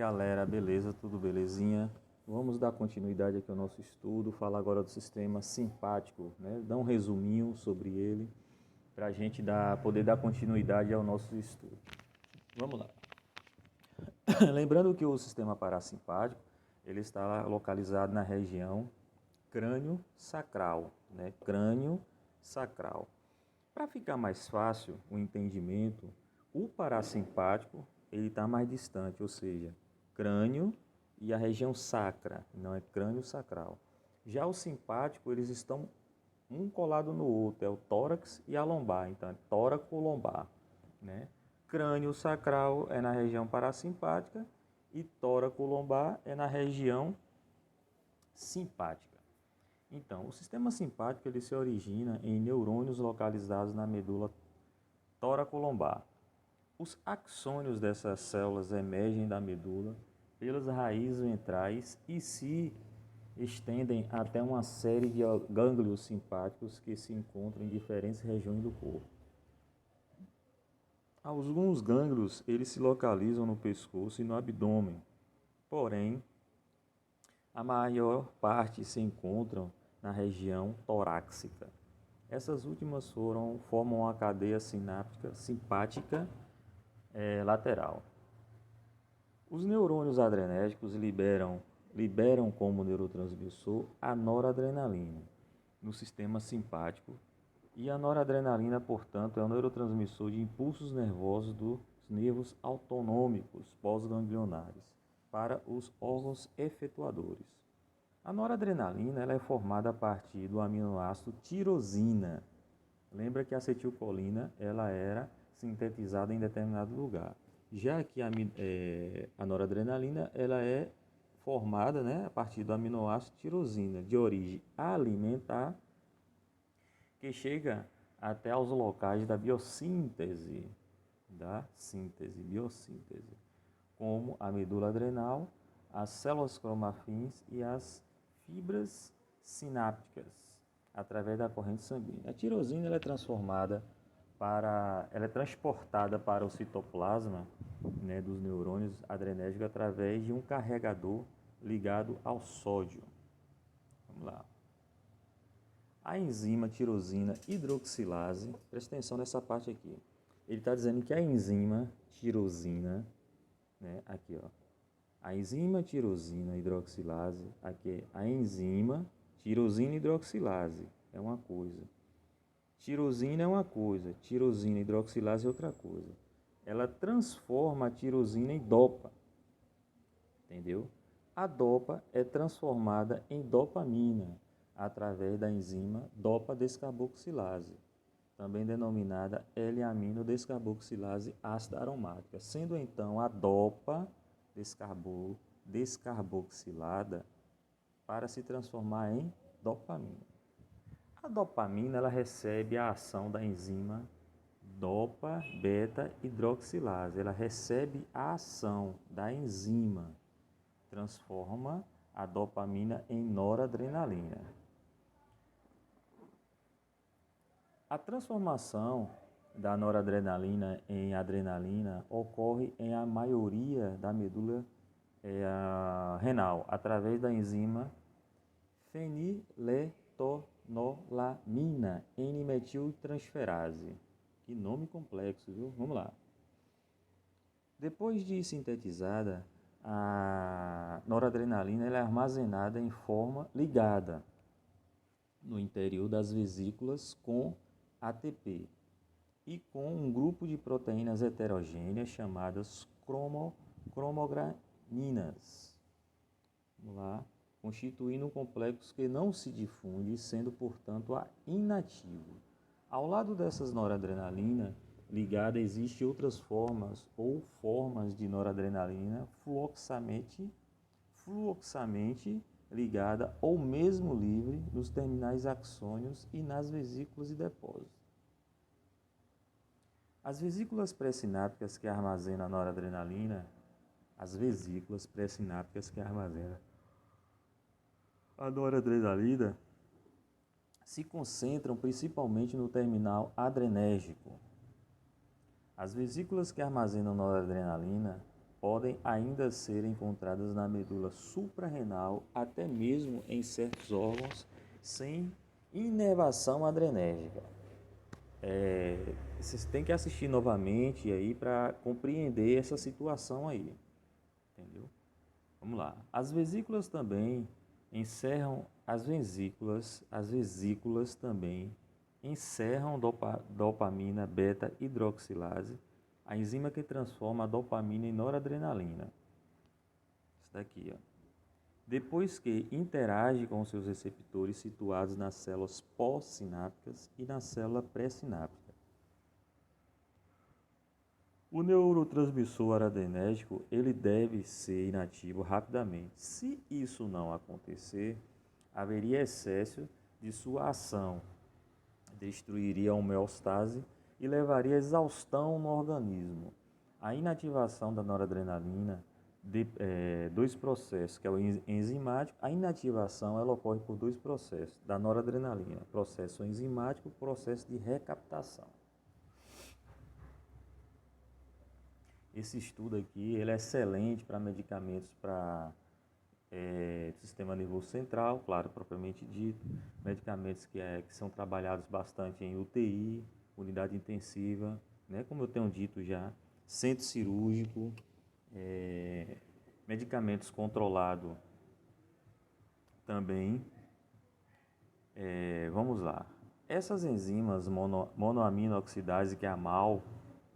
galera, beleza? Tudo belezinha? Vamos dar continuidade aqui ao nosso estudo, falar agora do sistema simpático, né? Dar um resuminho sobre ele, para a gente poder dar continuidade ao nosso estudo. Vamos lá. Lembrando que o sistema parasimpático, ele está localizado na região crânio-sacral, né? Crânio-sacral. Para ficar mais fácil o entendimento, o parasimpático ele está mais distante, ou seja, crânio e a região sacra, não é crânio sacral. Já o simpático, eles estão um colado no outro, é o tórax e a lombar, então é tóraco-lombar, né? Crânio sacral é na região parasimpática e tóraco-lombar é na região simpática. Então, o sistema simpático ele se origina em neurônios localizados na medula tóraco-lombar. Os axônios dessas células emergem da medula pelas raízes ventrais e se estendem até uma série de gânglios simpáticos que se encontram em diferentes regiões do corpo. Alguns gânglios eles se localizam no pescoço e no abdômen, porém, a maior parte se encontram na região torácica. Essas últimas formam uma cadeia sináptica simpática lateral. Os neurônios adrenérgicos liberam como neurotransmissor a noradrenalina no sistema simpático e a noradrenalina, portanto, é o neurotransmissor de impulsos nervosos dos nervos autonômicos pós-ganglionares para os órgãos efetuadores. A noradrenalina ela é formada a partir do aminoácido tirosina. Lembra que a acetilcolina ela era sintetizada em determinado lugar. Já que a noradrenalina ela é formada, né, a partir do aminoácido tirosina, de origem alimentar, que chega até aos locais da biossíntese, biossíntese, como a medula adrenal, as células cromafins e as fibras sinápticas, através da corrente sanguínea. A tirosina ela é transportada para o citoplasma, né, dos neurônios adrenérgicos através de um carregador ligado ao sódio. Vamos lá. A enzima tirosina hidroxilase, presta atenção nessa parte aqui. Ele está dizendo que a enzima tirosina, né, aqui ó, a enzima tirosina hidroxilase, aqui a enzima tirosina hidroxilase é uma coisa. Tirosina é uma coisa, tirosina hidroxilase é outra coisa. Ela transforma a tirosina em dopa, entendeu? A dopa é transformada em dopamina através da enzima dopa-descarboxilase, também denominada L-amino-descarboxilase ácida aromática, sendo então a dopa descarboxilada para se transformar em dopamina. A dopamina ela recebe a ação da enzima dopa-beta-hidroxilase. Ela recebe a ação da enzima, transforma a dopamina em noradrenalina. A transformação da noradrenalina em adrenalina ocorre em a maioria da medula renal, através da enzima feniletonolamina N-metiltransferase. Que nome complexo, viu? Vamos lá. Depois de sintetizada, a noradrenalina ela é armazenada em forma ligada no interior das vesículas com ATP e com um grupo de proteínas heterogêneas chamadas cromograninas. Vamos lá. Constituindo um complexo que não se difunde, sendo, portanto, inativo. Ao lado dessas noradrenalina ligada, existem outras formas ou formas de noradrenalina fluoxamente ligada ou mesmo livre nos terminais axônios e nas vesículas de depósito. As vesículas pré-sinápticas que armazenam a noradrenalina, a noradrenalina se concentram principalmente no terminal adrenérgico. As vesículas que armazenam noradrenalina podem ainda ser encontradas na medula suprarrenal, até mesmo em certos órgãos sem inervação adrenérgica. Vocês têm que assistir novamente aí para compreender essa situação aí, entendeu? Vamos lá. As vesículas também encerram as vesículas também encerram dopamina beta-hidroxilase, a enzima que transforma a dopamina em noradrenalina. Isso daqui, ó. Depois que interage com seus receptores situados nas células pós-sinápticas e na célula pré-sináptica. O neurotransmissor adrenérgico, ele deve ser inativo rapidamente. Se isso não acontecer, haveria excesso de sua ação, destruiria a homeostase e levaria a exaustão no organismo. A inativação da noradrenalina, dois processos, que é o enzimático. A inativação ela ocorre por dois processos da noradrenalina, processo enzimático e processo de recaptação. Esse estudo aqui ele é excelente para medicamentos para sistema nervoso central, claro, propriamente dito, medicamentos que são trabalhados bastante em UTI, unidade intensiva, né, como eu tenho dito já, centro cirúrgico, medicamentos controlados também. Vamos lá. Essas enzimas monoamino oxidase, que é a MAO,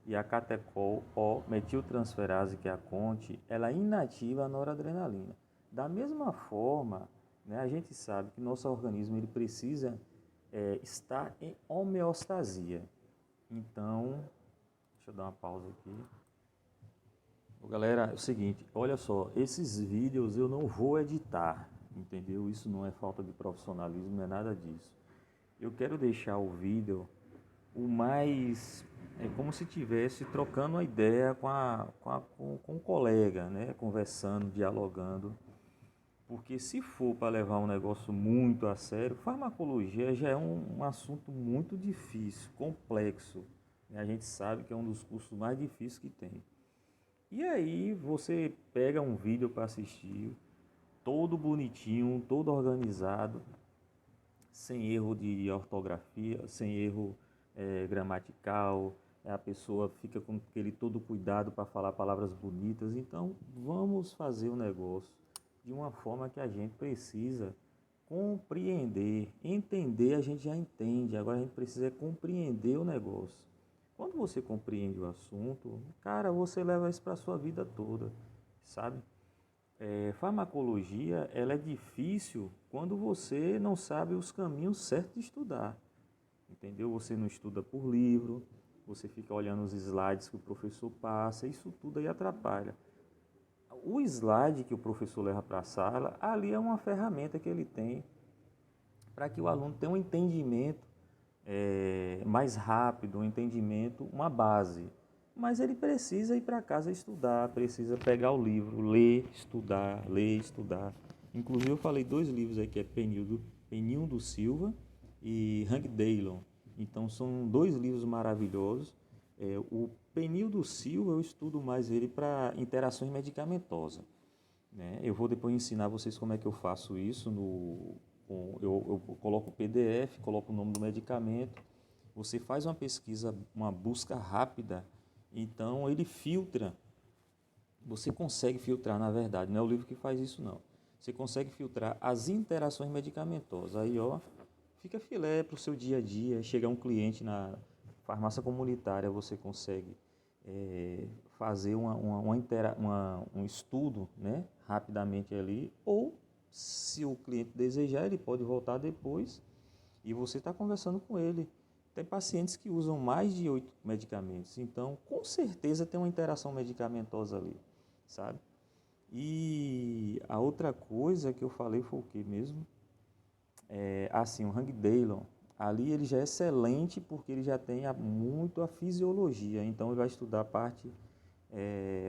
e a catecol ou metiltransferase, que é a CONT, ela inativa a noradrenalina. Da mesma forma, né, a gente sabe que nosso organismo ele precisa estar em homeostasia. Então, deixa eu dar uma pausa aqui. Galera, é o seguinte, olha só, esses vídeos eu não vou editar, entendeu? Isso não é falta de profissionalismo, não é nada disso. Eu quero deixar o vídeo o mais... como se estivesse trocando uma ideia com um colega, né? Conversando, dialogando. Porque se for para levar um negócio muito a sério, farmacologia já é um assunto muito difícil, complexo. A gente sabe que é um dos cursos mais difíceis que tem. E aí você pega um vídeo para assistir, todo bonitinho, todo organizado, sem erro de ortografia, sem erro gramatical, a pessoa fica com aquele todo cuidado para falar palavras bonitas. Então vamos fazer o negócio de uma forma que a gente precisa compreender. Entender a gente já entende, agora a gente precisa compreender o negócio. Quando você compreende o assunto, cara, você leva isso para a sua vida toda, sabe? Farmacologia, ela é difícil quando você não sabe os caminhos certos de estudar, entendeu? Você não estuda por livro, você fica olhando os slides que o professor passa, isso tudo aí atrapalha. O slide que o professor leva para a sala, ali é uma ferramenta que ele tem para que o aluno tenha um entendimento mais rápido, um entendimento, uma base. Mas ele precisa ir para casa estudar, precisa pegar o livro, ler, estudar, ler, estudar. Inclusive eu falei dois livros aqui, é Penildo Silva e Hank Dillon. Então são dois livros maravilhosos. O Penildo Silva eu estudo mais ele para interações medicamentosas, né? Eu vou depois ensinar vocês como é que eu faço isso. Eu coloco o PDF, coloco o nome do medicamento, você faz uma pesquisa, uma busca rápida, então ele filtra, você consegue filtrar, na verdade, não é o livro que faz isso não, você consegue filtrar as interações medicamentosas, aí ó, fica filé para o seu dia a dia, chega um cliente na farmácia comunitária, você consegue fazer um estudo, né, rapidamente ali, ou se o cliente desejar, ele pode voltar depois e você está conversando com ele. Tem pacientes que usam mais de 8 medicamentos, então com certeza tem uma interação medicamentosa ali, sabe? E a outra coisa que eu falei foi o que mesmo? Assim, o Hank Dillon, ali ele já é excelente porque ele já tem muito a fisiologia, então ele vai estudar a parte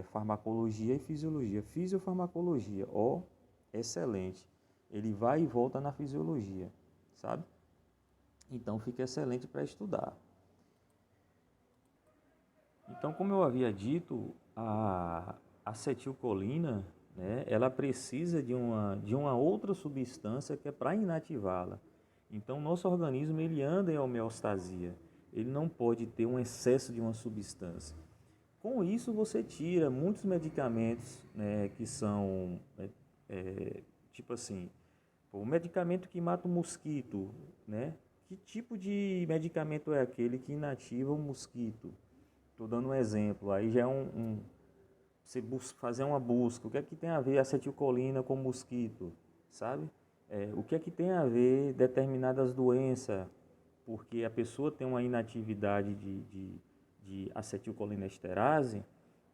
farmacologia e fisiologia. Fisiofarmacologia, ó, excelente. Ele vai e volta na fisiologia, sabe? Então fica excelente para estudar. Então, como eu havia dito, a acetilcolina, né, ela precisa de uma outra substância que é para inativá-la. Então, nosso organismo ele anda em homeostasia. Ele não pode ter um excesso de uma substância. Com isso, você tira muitos medicamentos, né, que são, tipo assim, o medicamento que mata o mosquito, né? Que tipo de medicamento é aquele que inativa o mosquito? Estou dando um exemplo. Aí já é você fazer uma busca. O que é que tem a ver acetilcolina com mosquito, sabe? O que é que tem a ver determinadas doenças? Porque a pessoa tem uma inatividade de acetilcolinesterase,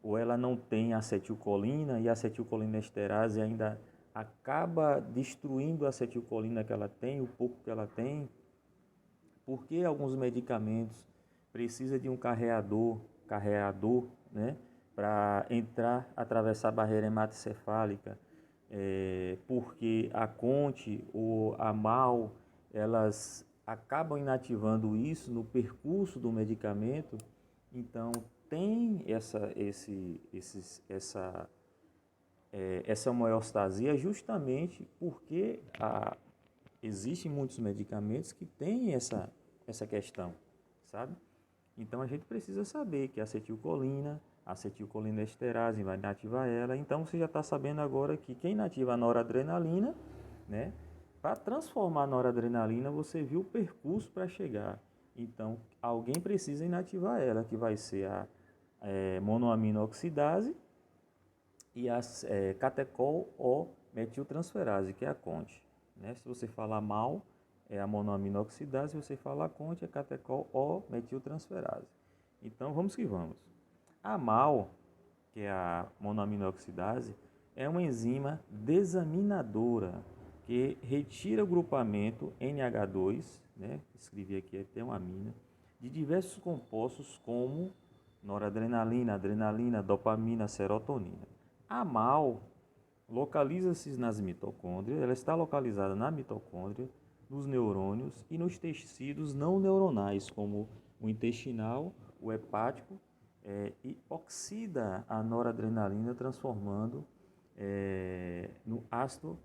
ou ela não tem acetilcolina e a acetilcolinesterase ainda acaba destruindo a acetilcolina que ela tem, o pouco que ela tem. Porque alguns medicamentos precisam de um carreador, né, para entrar, atravessar a barreira hematocefálica, porque a Conte ou a MAL, elas acabam inativando isso no percurso do medicamento. Então tem essa homeostasia justamente porque existem muitos medicamentos que têm essa questão, sabe? Então a gente precisa saber que a acetilcolinesterase vai inativar ela. Então você já está sabendo agora que quem inativa a noradrenalina, né? Para transformar a noradrenalina, você viu o percurso para chegar. Então alguém precisa inativar ela, que vai ser a monoaminoxidase e a catecol ou metiltransferase, que é a CONT. Né? Se você falar mal, é a monoaminoxidase. Se você falar CONT, é catecol ou metiltransferase. Então vamos que vamos. A MAL, que é a monoaminoxidase, é uma enzima desaminadora que retira o grupamento NH2, né? Escrevi aqui até uma amina, de diversos compostos como noradrenalina, adrenalina, dopamina, serotonina. A MAL localiza-se nas mitocôndrias, ela está localizada na mitocôndria, nos neurônios e nos tecidos não neuronais, como o intestinal, o hepático, e oxida a noradrenalina, transformando no ácido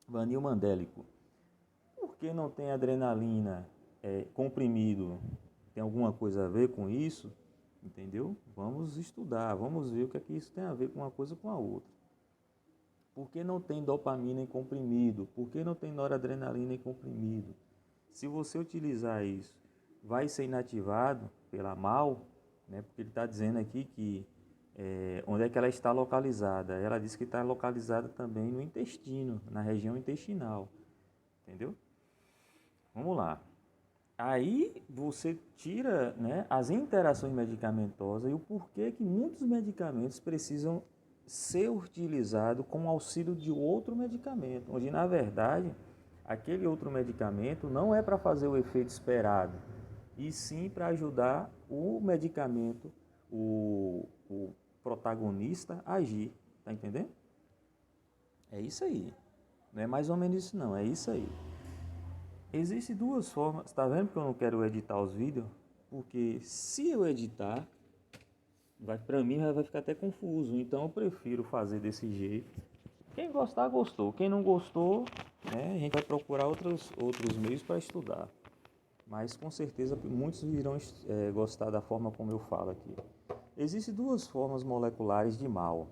vanilmandélico. Por que não tem adrenalina comprimido? Tem alguma coisa a ver com isso? Entendeu? Vamos estudar, vamos ver o que é que isso tem a ver com uma coisa com a outra. Por que não tem dopamina em comprimido? Por que não tem noradrenalina em comprimido? Se você utilizar isso, vai ser inativado pela MAL, né? Porque ele está dizendo aqui que onde é que ela está localizada? Ela diz que está localizada também no intestino, na região intestinal. Entendeu? Vamos lá. Aí você tira, né, as interações medicamentosas e o porquê que muitos medicamentos precisam ser utilizados com auxílio de outro medicamento, onde na verdade aquele outro medicamento não é para fazer o efeito esperado, e sim para ajudar o medicamento, o protagonista a agir. Tá entendendo? É isso aí. Não é mais ou menos isso não, é isso aí. Existem duas formas, tá vendo que eu não quero editar os vídeos? Porque se eu editar, para mim vai ficar até confuso. Então eu prefiro fazer desse jeito. Quem gostar, gostou. Quem não gostou, né, a gente vai procurar outros meios para estudar. Mas com certeza muitos irão gostar da forma como eu falo aqui. Existem duas formas moleculares de MAL.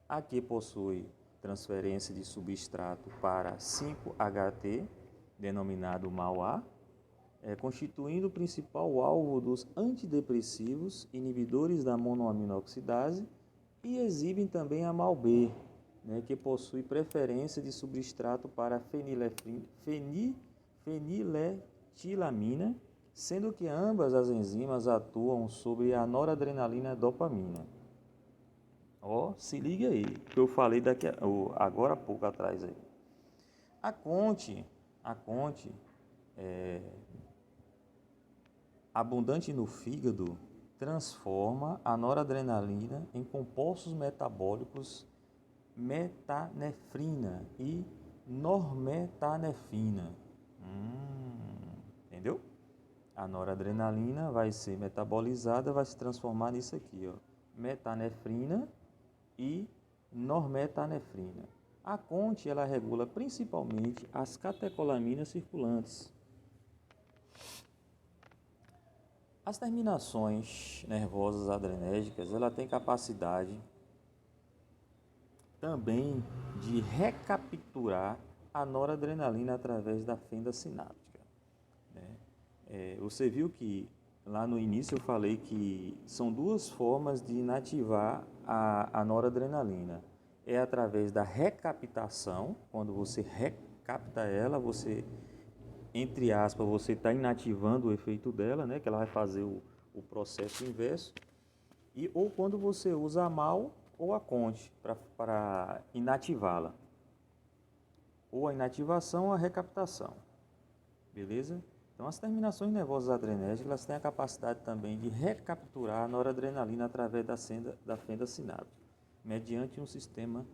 A que possui transferência de substrato para 5-HT, denominado MAO-A, constituindo o principal alvo dos antidepressivos, inibidores da monoaminoxidase, e exibem também a MAO-B, né, que possui preferência de substrato para feniletilamina, sendo que ambas as enzimas atuam sobre a noradrenalina e a dopamina. Se liga aí, que eu falei agora há pouco atrás aí. A Conte abundante no fígado, transforma a noradrenalina em compostos metabólicos metanefrina e normetanefrina. Entendeu? A noradrenalina vai ser metabolizada, vai se transformar nisso aqui, ó, metanefrina e normetanefrina. A CONT ela regula principalmente as catecolaminas circulantes. As terminações nervosas adrenérgicas, ela tem capacidade também de recapturar a noradrenalina através da fenda sináptica. Você viu que lá no início eu falei que são duas formas de inativar a noradrenalina. É através da recaptação, quando você recapta ela, você, entre aspas, você está inativando o efeito dela, né, que ela vai fazer o processo inverso, ou quando você usa a MAO ou a CONT para inativá-la. Ou a inativação ou a recaptação. Beleza? Então, as terminações nervosas adrenérgicas elas têm a capacidade também de recapturar a noradrenalina através da fenda sináptica, mediante um sistema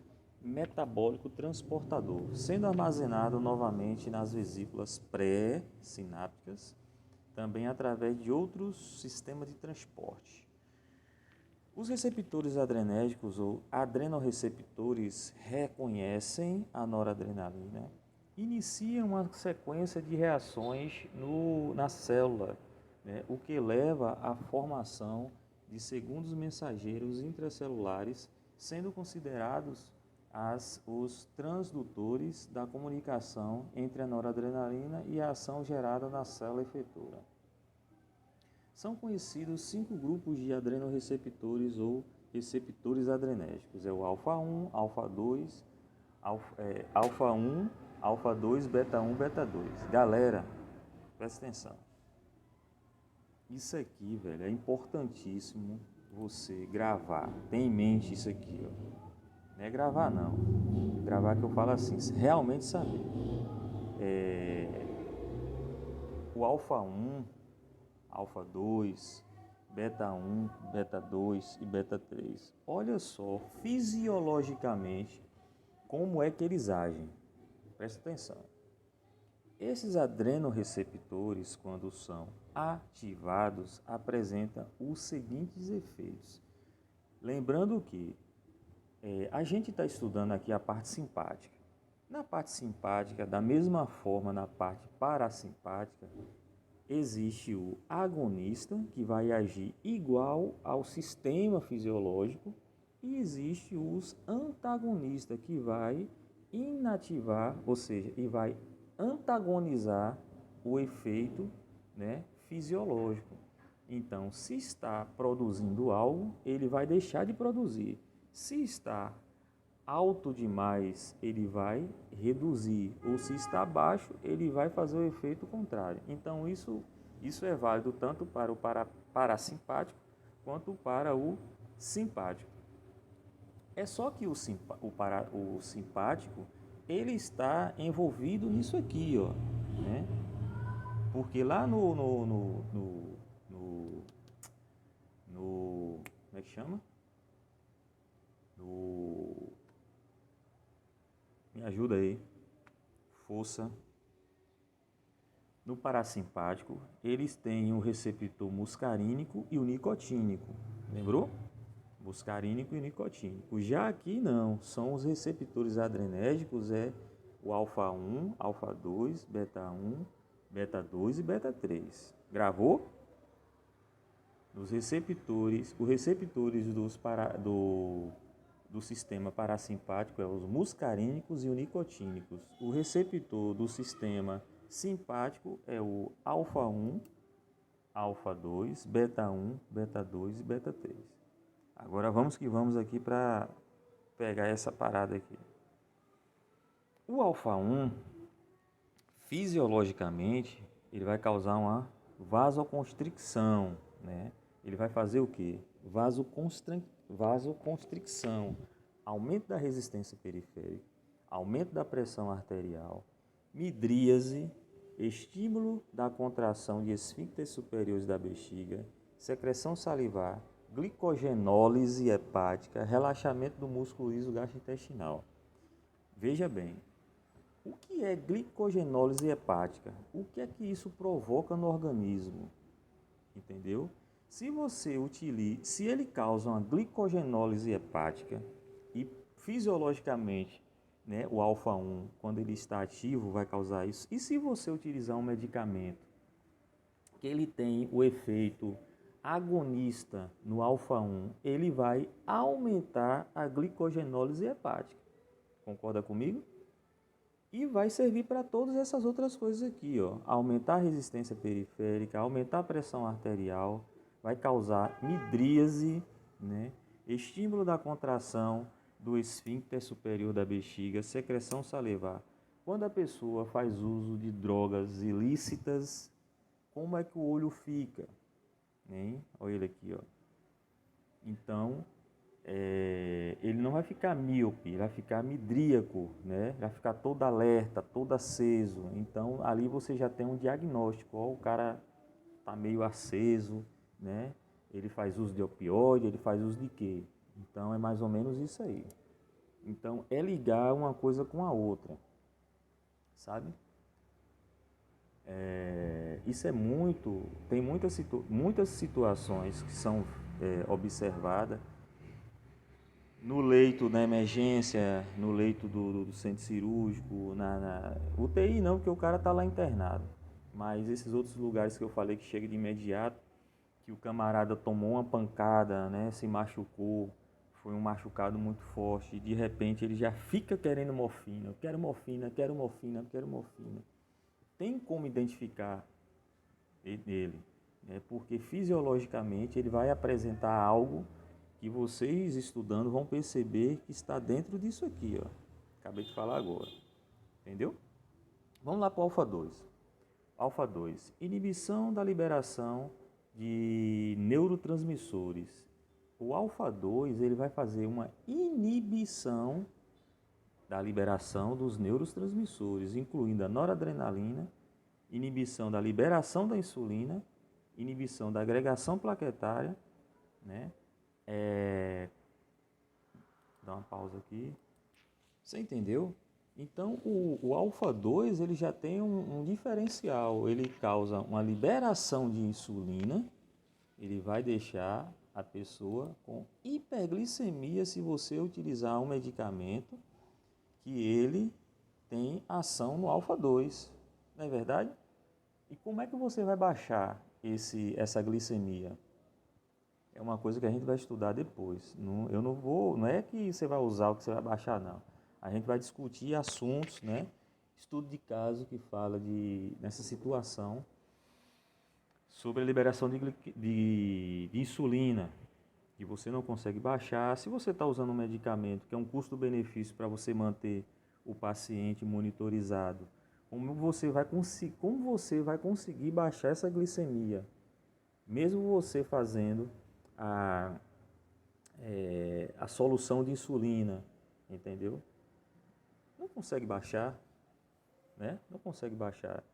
metabólico transportador, sendo armazenado novamente nas vesículas pré-sinápticas, também através de outros sistemas de transporte. Os receptores adrenérgicos ou adrenorreceptores reconhecem a noradrenalina, iniciam uma sequência de reações na célula, né, o que leva à formação de segundos mensageiros intracelulares, sendo considerados os transdutores da comunicação entre a noradrenalina e a ação gerada na célula efetora. São conhecidos 5 grupos de adrenorreceptores ou receptores adrenérgicos. É o alfa-1, alfa-2, alfa-1, alfa-2, beta-1, beta-2. Galera, presta atenção. Isso aqui, velho, é importantíssimo você gravar. Tem em mente isso aqui, ó. Não é gravar, não. Gravar que eu falo assim, realmente saber. O alfa-1, alfa-2, beta-1, beta-2 e beta-3. Olha só, fisiologicamente, como é que eles agem. Presta atenção. Esses adrenorreceptores, quando são ativados, apresentam os seguintes efeitos. Lembrando que a gente está estudando aqui a parte simpática. Na parte simpática, da mesma forma na parte parasimpática, existe o agonista, que vai agir igual ao sistema fisiológico, e existe os antagonistas, que vai inativar, ou seja, e vai antagonizar o efeito, né, fisiológico. Então, se está produzindo algo, ele vai deixar de produzir. Se está alto demais, ele vai reduzir, ou se está baixo, ele vai fazer o efeito contrário. Então, isso é válido tanto para o parasimpático quanto para o simpático. É só que o simpático, ele está envolvido nisso aqui, ó, né? Porque lá como é que chama? Me ajuda aí. Força. No parasimpático, eles têm o receptor muscarínico e o nicotínico. Lembrou? Muscarínico e nicotínico. Já aqui não, são os receptores adrenérgicos, o alfa-1, alfa-2, beta-1, beta-2 e beta-3. Gravou? Os receptores do sistema parasimpático é os muscarínicos e os nicotínicos. O receptor do sistema simpático é o alfa-1, alfa-2, beta-1, beta-2 e beta-3. Agora vamos que vamos aqui para pegar essa parada aqui. O alfa-1, fisiologicamente, ele vai causar uma vasoconstricção, né? Ele vai fazer o quê? Vasoconstricção, aumento da resistência periférica, aumento da pressão arterial, midríase, estímulo da contração de esfíncteres superiores da bexiga, secreção salivar, glicogenólise hepática, relaxamento do músculo liso gastrointestinal. Veja bem, O que é glicogenólise hepática? O que é que isso provoca no organismo? Entendeu? Se ele causa uma glicogenólise hepática e fisiologicamente, né, o alfa-1, quando ele está ativo, vai causar isso. E se você utilizar um medicamento que ele tem o efeito agonista no alfa-1, ele vai aumentar a glicogenólise hepática. Concorda comigo? E vai servir para todas essas outras coisas aqui, ó. Aumentar a resistência periférica, aumentar a pressão arterial, vai causar midríase, né? Estímulo da contração do esfíncter superior da bexiga, secreção salivar. Quando a pessoa faz uso de drogas ilícitas, como é que o olho fica? Hein? Olha ele aqui, ó. Então, ele não vai ficar míope, ele vai ficar midríaco, né? Vai ficar todo alerta, todo aceso. Então, ali você já tem um diagnóstico. Ó, o cara tá meio aceso, né? Ele faz uso de opioide, ele faz uso de quê? Então, é mais ou menos isso aí. Então, é ligar uma coisa com a outra, sabe? Isso é muito... Tem muitas situações que são observadas no leito da emergência, no leito do centro cirúrgico, na UTI não, porque o cara tá lá internado. Mas esses outros lugares que eu falei que chega de imediato, que o camarada tomou uma pancada, né, se machucou, foi um machucado muito forte, e de repente ele já fica querendo morfina. Eu quero morfina, quero morfina, quero morfina. Tem como identificar ele, né, porque fisiologicamente ele vai apresentar algo que vocês estudando vão perceber que está dentro disso aqui, ó. Acabei de falar agora. Entendeu? Vamos lá para o alfa 2. Alfa 2, inibição da liberação de neurotransmissores. O alfa 2, ele vai fazer uma inibição da liberação dos neurotransmissores, incluindo a noradrenalina, inibição da liberação da insulina, inibição da agregação plaquetária, né? Dá uma pausa aqui. Você entendeu? Então, o alfa 2 ele já tem um diferencial. Ele causa uma liberação de insulina. Ele vai deixar a pessoa com hiperglicemia se você utilizar um medicamento que ele tem ação no alfa 2. Não é verdade? E como é que você vai baixar essa glicemia? É uma coisa que a gente vai estudar depois. Não é que você vai usar o que você vai baixar, não. A gente vai discutir assuntos, né? Estudo de caso que fala nessa situação sobre a liberação de insulina, que você não consegue baixar. Se você está usando um medicamento que é um custo-benefício para você manter o paciente monitorizado, como você vai conseguir baixar essa glicemia, mesmo você fazendo a solução de insulina, entendeu? Não consegue baixar, né? Não consegue baixar.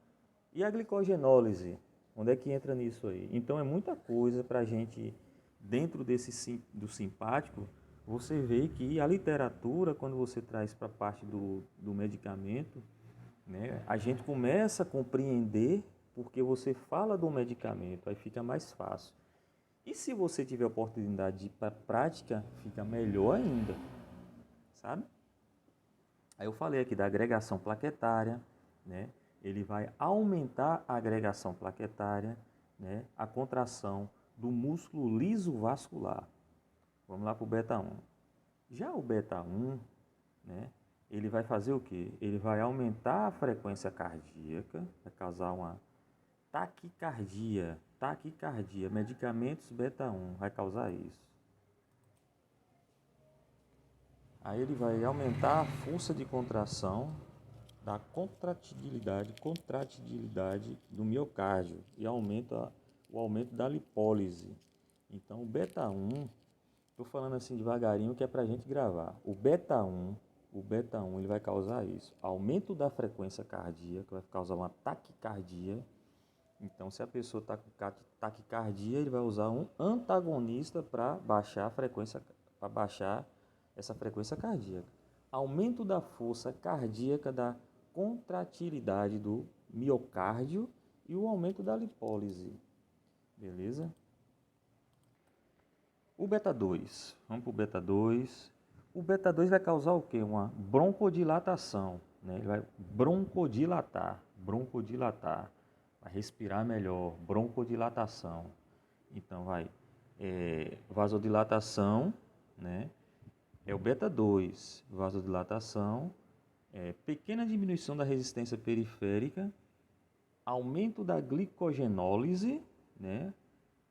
E a glicogenólise, onde é que entra nisso aí? Então é muita coisa para a gente, dentro do simpático, você vê que a literatura, quando você traz para a parte do medicamento, né, a gente começa a compreender porque você fala do medicamento, aí fica mais fácil. E se você tiver a oportunidade de ir para a prática, fica melhor ainda, sabe? Aí eu falei aqui da agregação plaquetária, né? Ele vai aumentar a agregação plaquetária, né? A contração do músculo liso vascular. Vamos lá para o beta 1. Já o beta 1, né? Ele vai fazer o quê? Ele vai aumentar a frequência cardíaca, vai causar uma taquicardia. Medicamentos beta 1 vai causar isso. Aí ele vai aumentar a força de contração da contratilidade do miocárdio e aumenta o aumento da lipólise. Então o beta 1, estou falando assim devagarinho que é para a gente gravar. O beta 1 ele vai causar isso, aumento da frequência cardíaca, vai causar uma taquicardia. Então se a pessoa está com taquicardia, ele vai usar um antagonista para baixar a frequência, essa frequência cardíaca. Aumento da força cardíaca da contratilidade do miocárdio e o aumento da lipólise. Beleza? O beta 2. Vamos para o beta 2. O beta 2 vai causar o quê? Uma broncodilatação. Né? Ele vai broncodilatar. Vai respirar melhor. Broncodilatação. Então vai vasodilatação, né? É o beta 2. Vasodilatação. Pequena diminuição da resistência periférica. Aumento da glicogenólise, né?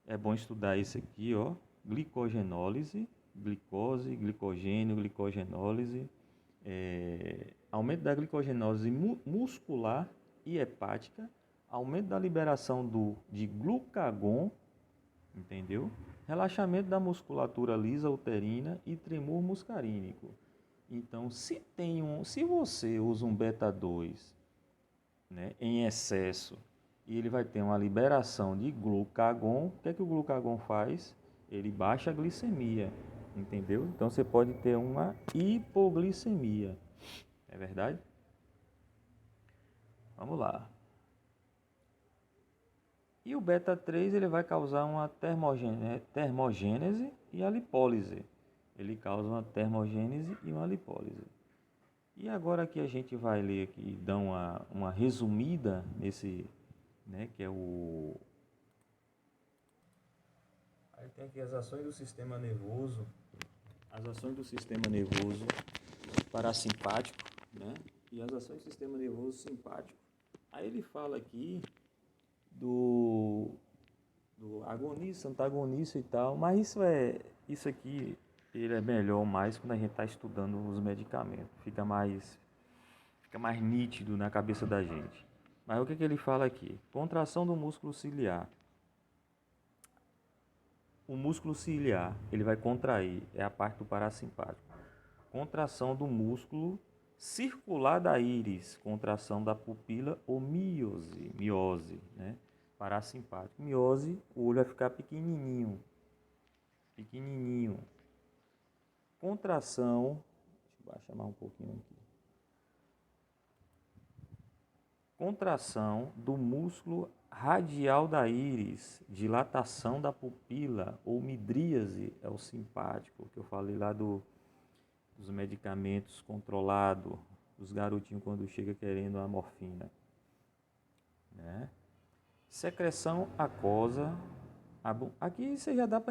É bom estudar isso aqui, ó. Glicogenólise, glicose, glicogênio, glicogenólise, aumento da glicogenólise muscular e hepática, aumento da liberação de glucagon, entendeu? Relaxamento da musculatura lisa uterina e tremor muscarínico. Então, se você usa um beta 2, né, em excesso, e ele vai ter uma liberação de glucagon, o que é que o glucagon faz? Ele baixa a glicemia, entendeu? Então você pode ter uma hipoglicemia, é verdade? Vamos lá. E o beta 3 ele vai causar uma termogênese e a lipólise. Ele causa uma termogênese e uma lipólise. E agora aqui a gente vai ler aqui, dar uma resumida nesse, né, que é o... Aí tem aqui as ações do sistema nervoso, parasimpático, né, e as ações do sistema nervoso simpático. Aí ele fala aqui do agonista, antagonista e tal, mas isso aqui ele é melhor mais quando a gente está estudando os medicamentos, fica mais nítido na cabeça da gente. Mas o que ele fala aqui? Contração do músculo ciliar. O músculo ciliar, ele vai contrair, é a parte do parasimpático. Contração do músculo circular da íris, contração da pupila ou miose, né? Parasimpático. Miose, o olho vai ficar pequenininho. Contração, deixa eu baixar mais um pouquinho aqui. Contração do músculo radial da íris, dilatação da pupila ou midríase, é o simpático, que eu falei lá dos medicamentos controlados, dos garotinhos quando chega querendo a morfina. Né? Secreção aquosa. Aqui você já dá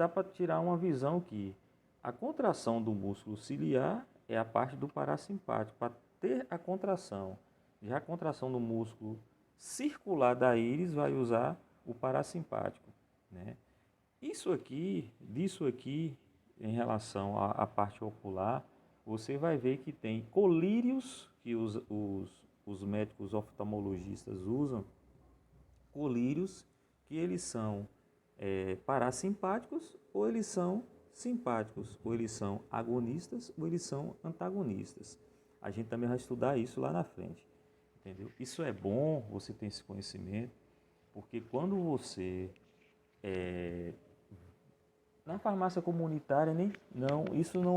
para tirar uma visão que a contração do músculo ciliar é a parte do parasimpático, para ter a contração. Já a contração do músculo circular da íris vai usar o parasimpático, né? Disso aqui, em relação à parte ocular, você vai ver que tem colírios que os médicos oftalmologistas usam, colírios que eles são parasimpáticos ou eles são simpáticos, ou eles são agonistas ou eles são antagonistas. A gente também vai estudar isso lá na frente. Entendeu? Isso é bom você ter esse conhecimento, porque quando você na farmácia comunitária isso não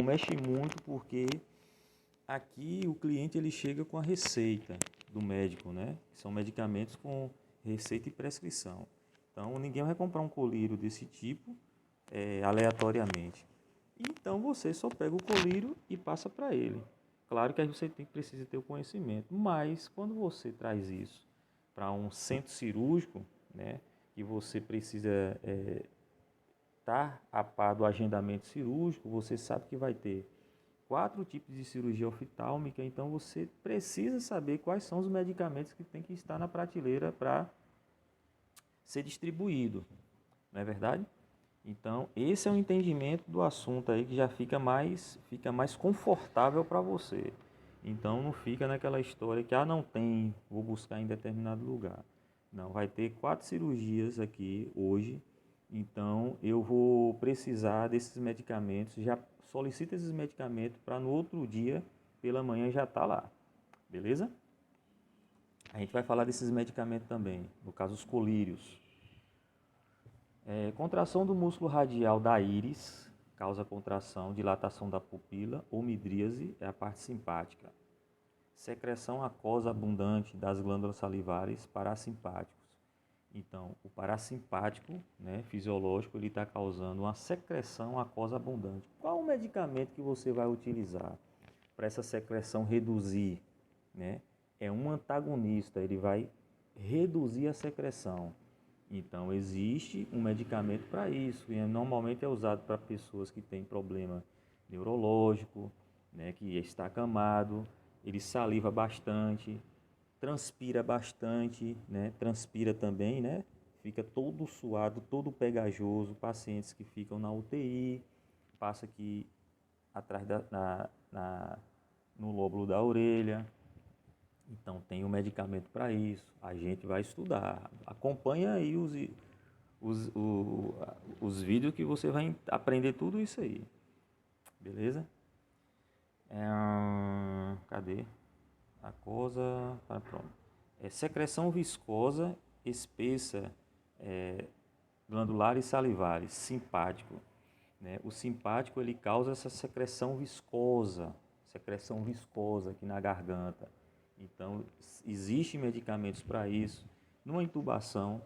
mexe muito, porque aqui o cliente ele chega com a receita do médico, né? São medicamentos com receita e prescrição. Então ninguém vai comprar um colírio desse tipo aleatoriamente. Então você só pega o colírio e passa para ele. Claro que você precisa ter o conhecimento, mas quando você traz isso para um centro cirúrgico, né, que você precisa estar a par do agendamento cirúrgico, você sabe que vai ter 4 tipos de cirurgia oftálmica, então você precisa saber quais são os medicamentos que tem que estar na prateleira para ser distribuído, não é verdade? Então, esse é o entendimento do assunto aí que já fica mais confortável para você. Então, não fica naquela história que, não tem, vou buscar em determinado lugar. Não, vai ter 4 cirurgias aqui hoje, então eu vou precisar desses medicamentos, já solicita esses medicamentos para no outro dia, pela manhã, já tá lá, beleza? A gente vai falar desses medicamentos também, no caso os colírios. Contração do músculo radial da íris, causa contração, dilatação da pupila, ou midríase é a parte simpática. Secreção aquosa abundante das glândulas salivares parasimpáticos. Então, o parasimpático, né, fisiológico, ele está causando uma secreção aquosa abundante. Qual o medicamento que você vai utilizar para essa secreção reduzir? Né? É um antagonista, ele vai reduzir a secreção. Então, existe um medicamento para isso, e normalmente é usado para pessoas que têm problema neurológico, né, que está acamado, ele saliva bastante, transpira bastante, né? Transpira também, né? Fica todo suado, todo pegajoso. Pacientes que ficam na UTI, passa aqui atrás no lóbulo da orelha. Então tem um medicamento para isso. A gente vai estudar. Acompanha aí os vídeos que você vai aprender tudo isso aí. Beleza? Cadê? Aquosa, pronto. Secreção viscosa, espessa, glandular e salivares, simpático. Né? O simpático ele causa essa secreção viscosa aqui na garganta. Então, existem medicamentos para isso. Numa intubação,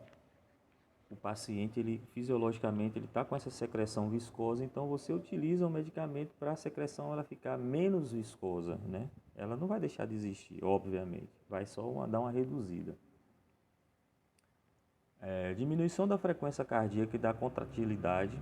o paciente, ele fisiologicamente, ele está com essa secreção viscosa, então você utiliza um medicamento para a secreção ela ficar menos viscosa, né? Ela não vai deixar de existir, obviamente, vai só dar uma reduzida. Diminuição da frequência cardíaca e da contratilidade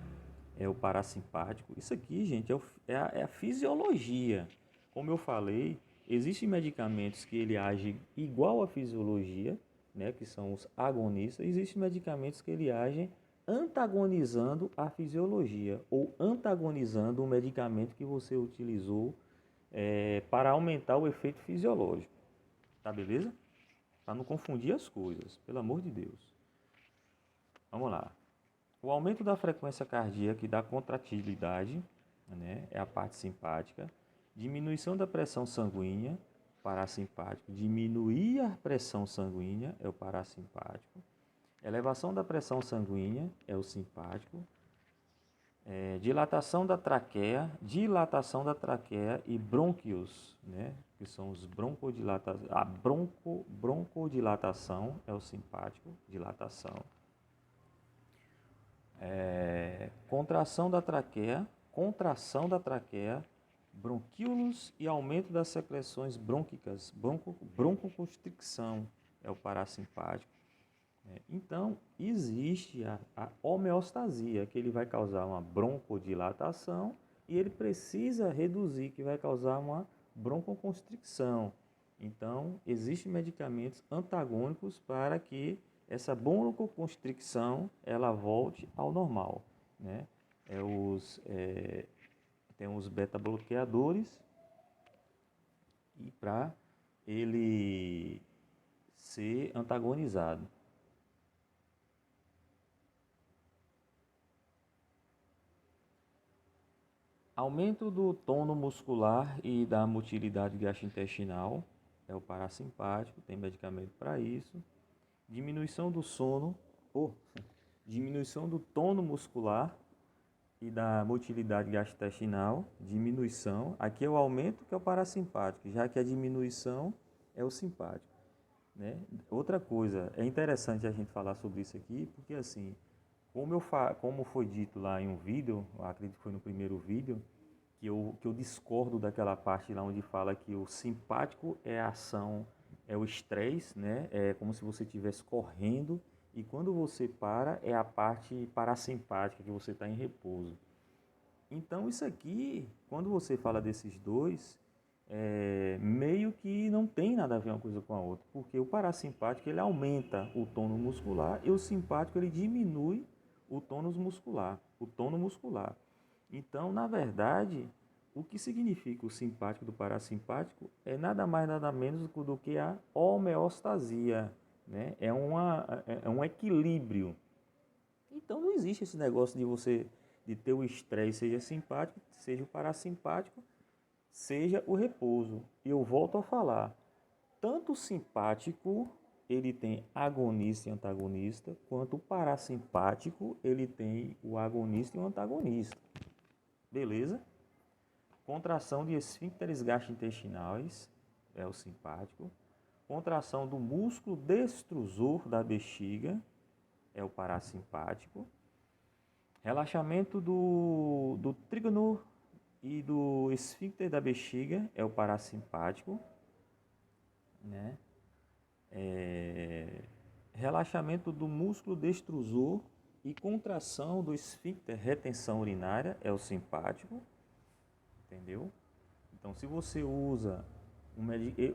é o parasimpático. Isso aqui, gente, é a fisiologia. Como eu falei, existem medicamentos que ele agem igual à fisiologia, né, que são os agonistas. Existem medicamentos que ele agem antagonizando a fisiologia ou antagonizando o medicamento que você utilizou para aumentar o efeito fisiológico. Tá beleza? Para não confundir as coisas, pelo amor de Deus. Vamos lá. O aumento da frequência cardíaca e da contratilidade, né, é a parte simpática. Diminuição da pressão sanguínea, parasimpático. Diminuir a pressão sanguínea é o parasimpático. Elevação da pressão sanguínea é o simpático. Dilatação da traqueia e brônquios, né, que são os broncodilatação. A broncodilatação é o simpático, dilatação. Contração da traqueia, bronquíolos e aumento das secreções brônquicas, broncoconstricção é o parasimpático. Então, existe a homeostasia, que ele vai causar uma broncodilatação e ele precisa reduzir, que vai causar uma broncoconstricção. Então, existem medicamentos antagônicos para que essa broncoconstricção ela volte ao normal, né? Tem os beta-bloqueadores e para ele ser antagonizado. Aumento do tônus muscular e da motilidade gastrointestinal é o parasimpático, tem medicamento para isso. Diminuição do sono, diminuição do tônus muscular e da motilidade gastrointestinal, diminuição. Aqui é o aumento que é o parasimpático, já que a diminuição é o simpático. Né? Outra coisa, é interessante a gente falar sobre isso aqui, porque assim, como foi dito lá em um vídeo, acredito que foi no primeiro vídeo, que eu discordo daquela parte lá onde fala que o simpático é a ação, é o estresse, né? É como se você estivesse correndo, e quando você para, é a parte parasimpática, que você está em repouso. Então isso aqui, quando você fala desses dois, meio que não tem nada a ver uma coisa com a outra, porque o parasimpático ele aumenta o tônus muscular e o simpático ele diminui o tônus muscular, Então, na verdade, o que significa o simpático do parasimpático é nada mais nada menos do que a homeostasia, né? É um equilíbrio. Então não existe esse negócio de ter o estresse, seja simpático, seja o parasimpático, seja o repouso. E eu volto a falar, tanto o simpático ele tem agonista e antagonista, quanto o parasimpático ele tem o agonista e o antagonista. beleza? Contração de esfíncteres gastrointestinais, é o simpático. Contração do músculo destrusor da bexiga, é o parasimpático. Relaxamento do trígono e do esfíncter da bexiga, é o parasimpático, né? Relaxamento do músculo destrusor e contração do esfíncter retenção urinária, é o simpático, entendeu? Então, se você usa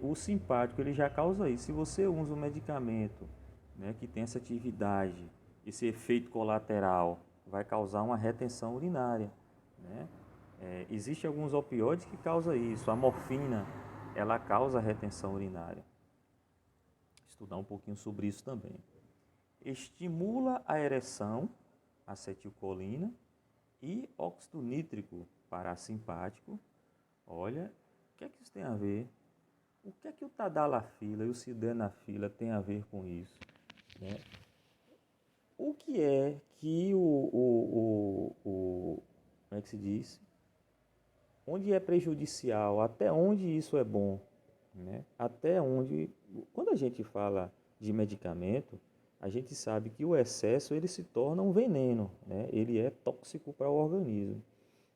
o simpático, ele já causa isso. Se você usa um medicamento, né, que tem essa atividade, esse efeito colateral, vai causar uma retenção urinária, né? Existem alguns opioides que causam isso. A morfina, ela causa retenção urinária. Estudar um pouquinho sobre isso também. Estimula a ereção, acetilcolina, e óxido nítrico parasimpático. Olha, o que é que isso tem a ver? O que é que o tadalafila e o sildenafila tem a ver com isso, né? O que é que como é que se diz? Onde é prejudicial? Até onde isso é bom, né? Até onde... Quando a gente fala de medicamento, a gente sabe que o excesso ele se torna um veneno, né? Ele é tóxico para o organismo.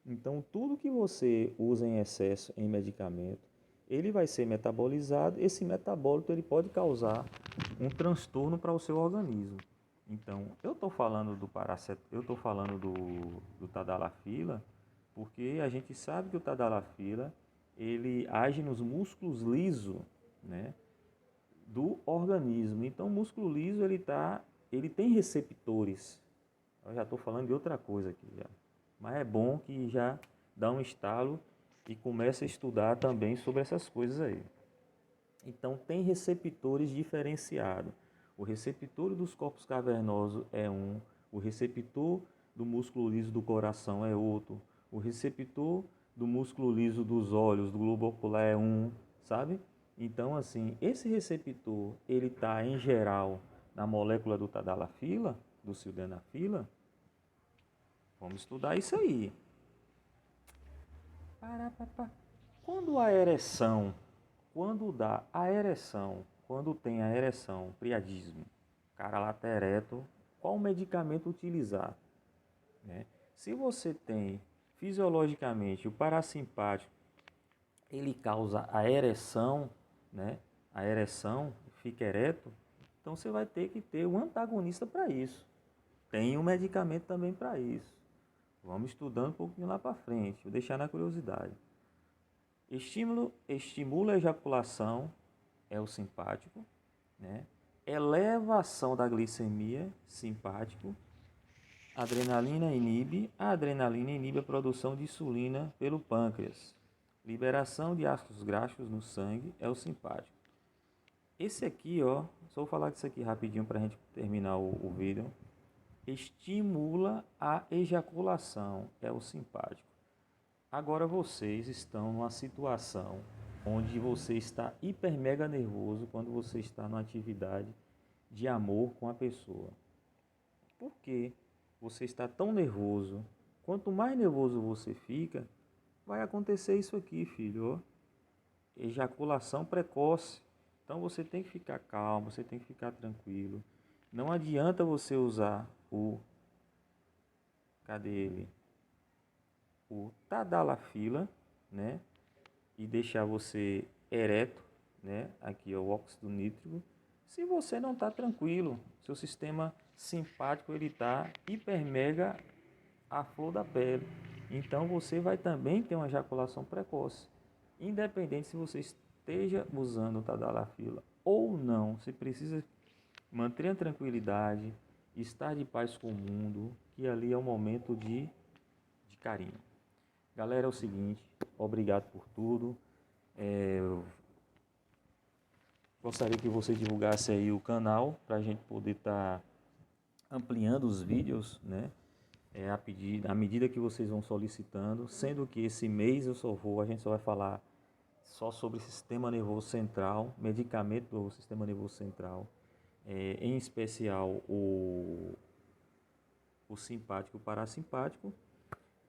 Então, tudo que você usa em excesso em medicamento, ele vai ser metabolizado. Esse metabólito ele pode causar um transtorno para o seu organismo. Então, eu estou falando do tadalafila, porque a gente sabe que o tadalafila ele age nos músculos lisos, né, do organismo. Então, o músculo liso ele tem receptores. Eu já estou falando de outra coisa aqui já. Mas é bom que já dá um estalo e começa a estudar também sobre essas coisas aí. Então, tem receptores diferenciados. O receptor dos corpos cavernosos é um, o receptor do músculo liso do coração é outro, o receptor do músculo liso dos olhos, do globo ocular é um, sabe? Então, assim, esse receptor, ele está em geral na molécula do tadalafila, do sildenafila. Vamos estudar isso aí. Quando a ereção, quando tem a ereção, priadismo, cara lá tá ereto, qual medicamento utilizar, né? Se você tem fisiologicamente o parasimpático, ele causa a ereção, né? A ereção fica ereto, então você vai ter que ter um antagonista para isso. Tem um medicamento também para isso. Vamos estudando um pouquinho lá para frente, vou deixar na curiosidade. Estimula a ejaculação, é o simpático, né? Elevação da glicemia, simpático. A adrenalina inibe a produção de insulina pelo pâncreas. Liberação de ácidos graxos no sangue, é o simpático. Esse aqui, ó, só vou falar disso aqui rapidinho para a gente terminar o vídeo. Estimula a ejaculação, é o simpático. Agora vocês estão numa situação onde você está hiper mega nervoso quando você está numa atividade de amor com a pessoa. Por que você está tão nervoso? Quanto mais nervoso você fica, vai acontecer isso aqui, filho, ó. Ejaculação precoce. Então você tem que ficar calmo, você tem que ficar tranquilo. Não adianta você usar cadê ele? O tadalafila, né? E deixar você ereto, né? Aqui é o óxido nítrico. Se você não está tranquilo, seu sistema simpático ele está hiper mega à flor da pele. Então você vai também ter uma ejaculação precoce. Independente se você esteja usando o tadalafila ou não, você precisa manter a tranquilidade, estar de paz com o mundo, que ali é o momento de carinho. Galera, é o seguinte, obrigado por tudo. Eu gostaria que você divulgasse aí o canal para a gente poder estar ampliando os vídeos, né? À medida que vocês vão solicitando, sendo que esse mês a gente só vai falar só sobre sistema nervoso central, medicamento do sistema nervoso central, em especial o simpático e o parasimpático.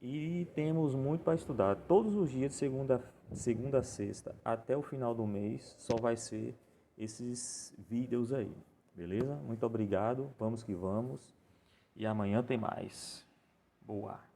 E temos muito para estudar. Todos os dias, de segunda a sexta, até o final do mês, só vai ser esses vídeos aí. Beleza? Muito obrigado. Vamos que vamos. E amanhã tem mais. Boa.